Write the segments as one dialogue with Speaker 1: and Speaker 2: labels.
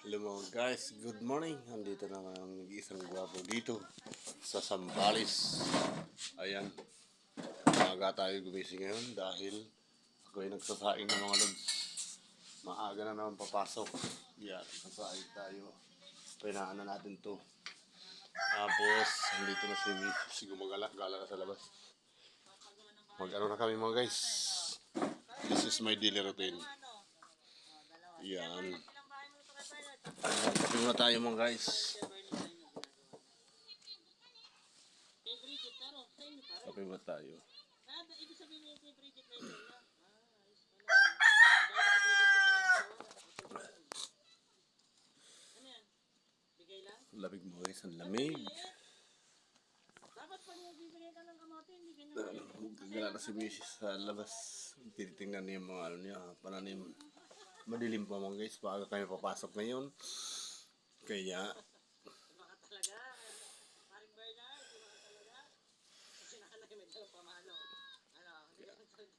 Speaker 1: Hello mga guys, good morning. Andito naman ang nag-iisang gwapo dito sa Sambales. Ayan, maaga tayo gumising ngayon dahil ako ay nagsasaing ng mga lods. Maaga na naman papasok. Yan, nagsasaing tayo. Pinaan na natin to. Tapos, andito na si gumagala-gala na sa labas. Mag-ano na kami mga guys. This is my daily routine. Yan. Kape muna tayo mga guys. Kape muna tayo. Lamig mo guys, ang lamig. Gagala na si Mrs. sa labas. Tinitingnan niya yung mga ano niya, pananim. Madilim pa mga guys, maaga kami papasok ngayon. Kaya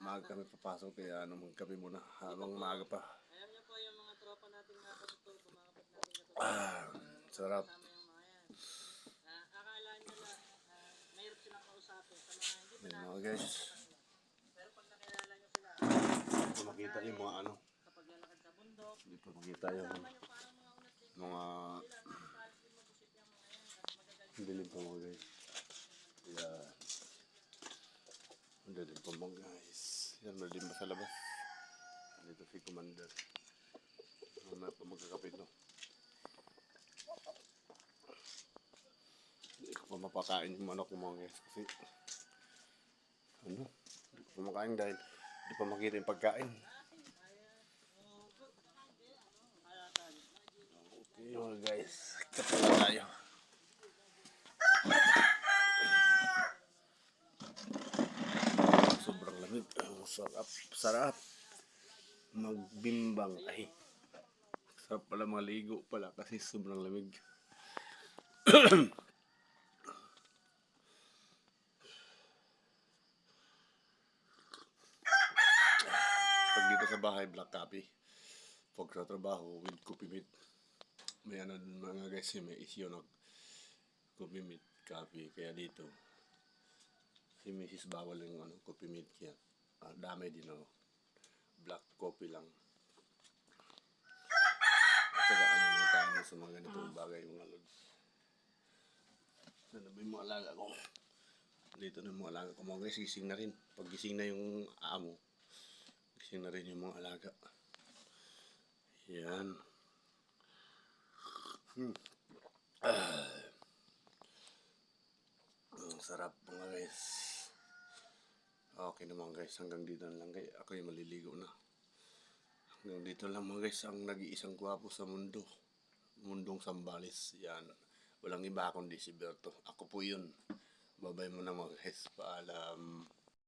Speaker 1: maaga kami papasok, kaya magkape muna habang maaga pa.
Speaker 2: Alam niyo po yung mga tropa nating nakatutulog, kumakapat natin
Speaker 1: Sarap.
Speaker 2: akala nila mayroon silang kausapin sa mga hindi pa
Speaker 1: Mga guys,
Speaker 2: pero pag nakilala niyo sila,
Speaker 1: dito makita yung mga ano,
Speaker 2: kapag lalakad sa bundok,
Speaker 1: dito makita yung mga dilim pa mga guys. Kaya madilim pa mga guys. Yan, madilim pa sa labas. Dito si Commander. Mamaya pa magkakapit no. Hindi ko pa mapakain yung manok mga guys. Kasi ano, hindi ko pa makain dahil hindi pa makita yung pagkain. Okay mga guys, kape na tayo. Sobrang lamig. Sarap magbimbang. Ay, sarap pala maligo pala kasi sobrang lamig. Pag dito sa bahay, black coffee. Pag sa trabaho, with coffee meat. May ano mga guys, may issue ng coffee meat, coffee. Kaya dito, si Mrs. bawal yung ano, coffee meat. Kaya dami din ako. Black coffee lang. At saka ano yung tayo sa mga ganitong bagay mga lods. Ano ba yung mga alaga ko? Dito na yung mga alaga ko. Mga guys, gising na rin. Pag gising na yung amo, gising na rin yung mga alaga. Yan. Ang sarap mga guys. Okay naman guys, hanggang dito na lang guys. Ako yung maliligo na. Hanggang dito lang mga guys, ang nag-iisang gwapo sa mundo. Mundong Sambales. Yan. Walang iba kundi si Berto. Ako po yun. Babay mo na mga guys. Paalam.